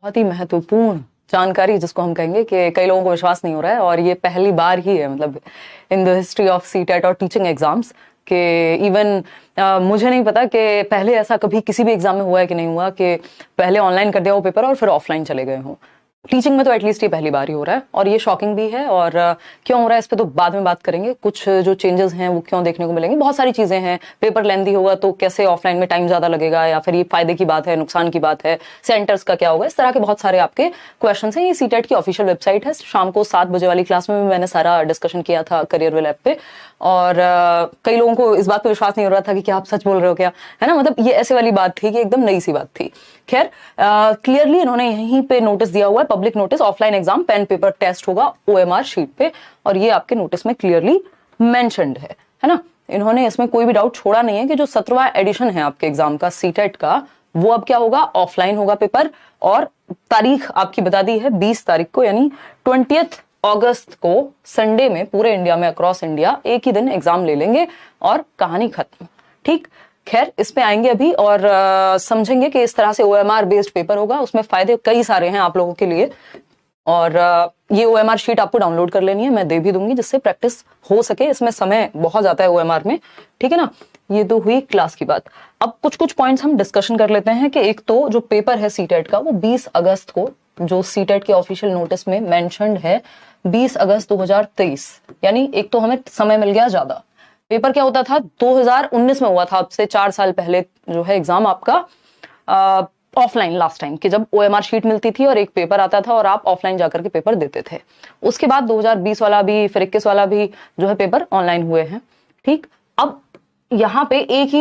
बहुत ही महत्वपूर्ण जानकारी जिसको हम कहेंगे कि कई लोगों को विश्वास नहीं हो रहा है, और ये पहली बार ही है मतलब in the history of CTET और टीचिंग एग्जाम्स कि इवन मुझे नहीं पता कि पहले ऐसा कभी किसी भी एग्जाम में हुआ है कि नहीं हुआ कि पहले ऑनलाइन कर दिया वो पेपर और फिर ऑफलाइन चले गए हों। टीचिंग में तो एटलीस्ट ये पहली बार ही हो रहा है, और ये शॉकिंग भी है। और क्यों हो रहा है इस पे तो बाद में बात करेंगे। कुछ जो चेंजेस हैं वो क्यों देखने को मिलेंगे, बहुत सारी चीजें हैं। पेपर लेंथी होगा तो कैसे ऑफलाइन में टाइम ज्यादा लगेगा, या फिर ये फायदे की बात है नुकसान की बात है, सेंटर्स का क्या होगा, इस तरह के बहुत सारे आपके क्वेश्चन हैं। ये सीटेट की ऑफिशियल वेबसाइट है, शाम को 7 बजे वाली क्लास में भी मैंने सारा डिस्कशन किया था करियरविल ऐप पे। और कई लोगों को इस बात पर विश्वास नहीं हो रहा था कि क्या आप सच बोल रहे हो क्या, है ना। मतलब ये ऐसे वाली बात थी कि एकदम नई सी बात थी। खैर क्लियरली इन्होंने यहीं पे नोटिस दिया हुआ है, public notice, offline exam pen paper test होगा OMR शीट पे, और ये आपके नोटिस में क्लियरली मेंशन्ड है ना। इन्होंने इसमें कोई भी डाउट छोड़ा नहीं है कि जो 17वां एडिशन है आपके एग्जाम का सीटेट का, वो अब क्या होगा, ऑफलाइन होगा पेपर। और तारीख आपकी बता दी है 20 तारीख को, यानी 20 अगस्त को संडे में पूरे इंडिया में अक्रॉस इंडिया एक ही दिन एग्जाम ले लेंगे और कहानी खत्म। ठीक, खैर इस पे आएंगे अभी और समझेंगे कि इस तरह से OMR बेस्ड पेपर होगा। उसमें फायदे कई सारे हैं आप लोगों के लिए, और ये OMR शीट आपको डाउनलोड कर लेनी है, मैं दे भी दूंगी जिससे प्रैक्टिस हो सके। इसमें समय बहुत जाता है OMR में, ठीक है ना। ये तो हुई क्लास की बात। अब कुछ पॉइंट्स हम डिस्कशन कर लेते हैं कि एक तो जो पेपर है सीटेट का वो 20 अगस्त को, जो सीटेट के ऑफिशियल नोटिस में मेंशन्ड है 20 अगस्त 2023, यानी एक तो हमें समय मिल गया ज्यादा। पेपर क्या होता था 2019 में हुआ था, अब से 4 साल पहले जो है एग्जाम आपका ऑफलाइन लास्ट टाइम, कि जब OMR शीट मिलती थी और एक पेपर आता था और आप ऑफलाइन जाकर के पेपर देते थे। उसके बाद 2020 वाला भी फिर 21 वाला भी जो है पेपर ऑनलाइन हुए हैं। ठीक, अब यहाँ पे एक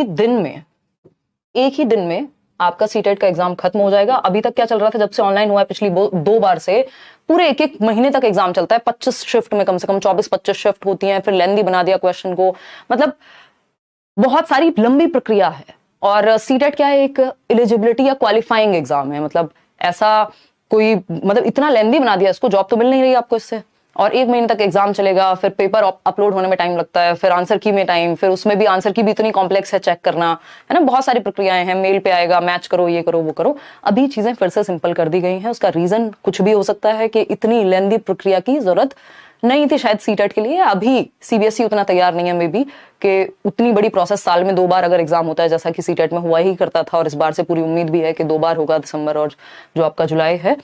ही दिन में आपका सीटेट का एग्जाम खत्म हो जाएगा। अभी तक क्या चल रहा था, जब से ऑनलाइन हुआ है पिछली 2 बार से पूरे एक महीने तक एग्जाम चलता है। 25 शिफ्ट में, कम से कम 24-25 शिफ्ट होती हैं, फिर लेंदी बना दिया क्वेश्चन को, मतलब बहुत सारी लंबी प्रक्रिया है। और सीटेट क्या है, एक एलिजिबिलिटी या क्वालिफाइंग एग्जाम है, मतलब ऐसा कोई मतलब इतना लेंदी बना दिया इसको, जॉब तो मिल नहीं रही आपको इससे। और 1 महीने तक एग्जाम चलेगा, फिर पेपर अपलोड होने में टाइम लगता है, फिर आंसर की में टाइम, फिर उसमें भी आंसर की भी इतनी कॉम्प्लेक्स है चेक करना, है ना। बहुत सारी प्रक्रियाएं हैं, मेल पे आएगा, मैच करो, ये करो वो करो। अभी चीजें फिर से सिंपल कर दी गई हैं। उसका रीजन कुछ भी हो सकता है कि इतनी लेंदी प्रक्रिया की जरूरत नहीं थी शायद सीटेट के लिए। अभी CBSE उतना तैयार नहीं है मे बी कि उतनी बड़ी प्रोसेस, साल में 2 बार अगर एग्जाम होता है जैसा कि सीटेट में हुआ ही करता था, और इस बार से पूरी उम्मीद भी है कि 2 बार होगा, दिसंबर और जो आपका जुलाई है,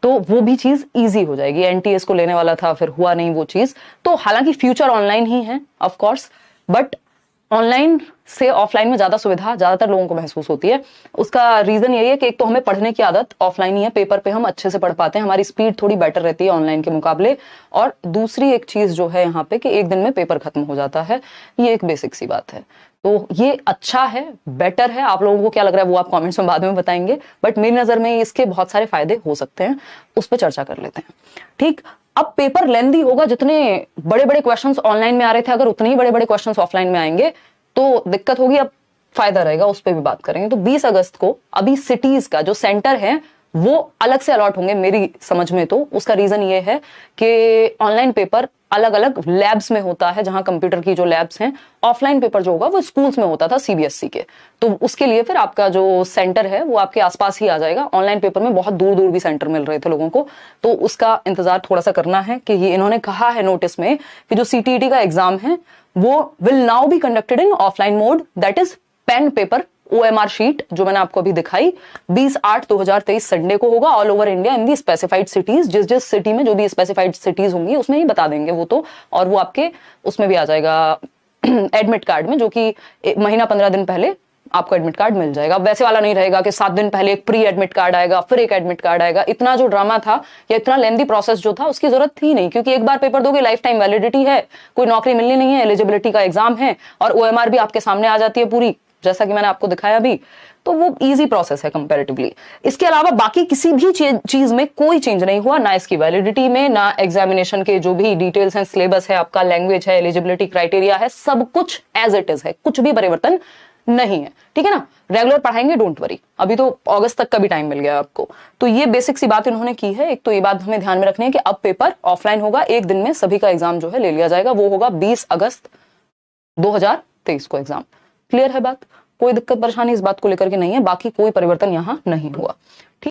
तो वो भी चीज इजी हो जाएगी। NTS को लेने वाला था, फिर हुआ नहीं वो चीज। तो हालांकि फ्यूचर ऑनलाइन ही है ऑफ कोर्स, बट ऑनलाइन से ऑफलाइन में ज्यादा सुविधा ज्यादातर लोगों को महसूस होती है। उसका रीजन यही है कि एक तो हमें पढ़ने की आदत ऑफलाइन ही है, पेपर पे हम अच्छे से पढ़ पाते हैं, हमारी स्पीड थोड़ी बेटर रहती है ऑनलाइन के मुकाबले। और दूसरी एक चीज जो है यहाँ पे कि एक दिन में पेपर खत्म हो जाता है, ये एक बेसिक सी बात है। तो ये अच्छा है, बेटर है। आप लोगों को क्या लग रहा है वो आप कमेंट्स में बाद में बताएंगे, बट मेरी नजर में इसके बहुत सारे फायदे हो सकते हैं, उस पर चर्चा कर लेते हैं। ठीक, अब पेपर लेंदी होगा, जितने बड़े बड़े क्वेश्चंस ऑनलाइन में आ रहे थे अगर उतने ही बड़े बड़े क्वेश्चंस ऑफलाइन में आएंगे तो दिक्कत होगी। अब फायदा रहेगा, उस पर भी बात करेंगे। तो 20 अगस्त को अभी सिटीज का जो सेंटर है वो अलग से अलॉट होंगे मेरी समझ में। तो उसका रीजन ये है कि ऑनलाइन पेपर अलग अलग लैब्स में होता है, जहां कंप्यूटर की जो लैब्स हैं। ऑफलाइन पेपर जो होगा वो स्कूल्स में होता था CBSE के, तो उसके लिए फिर आपका जो सेंटर है वो आपके आसपास ही आ जाएगा। ऑनलाइन पेपर में बहुत दूर दूर भी सेंटर मिल रहे थे लोगों को, तो उसका इंतजार थोड़ा सा करना है कि ये इन्होंने कहा है नोटिस में कि जो CTET का एग्जाम है वो will now be conducted in offline mode, that is pen paper OMR sheet, जो मैंने आपको अभी दिखाई 20/8/2023 संडे को होगा all over India in the specified cities. जिस जिस सिटी में जो भी स्पेसिफाइड सिटीज होंगी उसमें ही बता देंगे वो तो, और वो आपके उसमें भी आ जाएगा एडमिट कार्ड में, जो कि महीना 15 दिन पहले आपको एडमिट कार्ड मिल जाएगा। वैसे वाला नहीं रहेगा कि 7 दिन पहले एक प्री एडमिट कार्ड आएगा, फिर एक एडमिट कार्ड आएगा। इतना जो ड्रामा था या इतना लेंदी प्रोसेस जो था उसकी जरूरत थी नहीं, क्योंकि एक बार पेपर दोगे, लाइफ टाइम वैलिडिटी है, कोई नौकरी मिलनी नहीं है, एलिजिबिलिटी का एग्जाम है, और OMR भी आपके सामने आ जाती है पूरी, जैसा कि मैंने आपको दिखाया अभी। तो वो इजी प्रोसेस है कंपैरेटिवली। इसके अलावा बाकी किसी भी चीज में कोई चेंज नहीं हुआ, ना इसकी वैलिडिटी में, ना एग्जामिनेशन के जो भी डिटेल्स हैं, सिलेबस है आपका, लैंग्वेज है, एलिजिबिलिटी क्राइटेरिया है, सब कुछ एज इट इज है, कुछ भी परिवर्तन नहीं है। ठीक है ना, रेगुलर पढ़ाएंगे, डोंट वरी। अभी तो अगस्त तक का भी टाइम मिल गया आपको। तो ये बेसिक सी बात इन्होंने की है। एक तो ये बात हमें ध्यान में रखनी है कि अब पेपर ऑफलाइन होगा, एक दिन में सभी का एग्जाम जो है ले लिया जाएगा, वो होगा 20 अगस्त 2023 को एग्जाम। क्लियर है बात, कोई दिक्कत परेशानी इस बात को लेकर के नहीं है, बाकी कोई परिवर्तन यहाँ नहीं हुआ।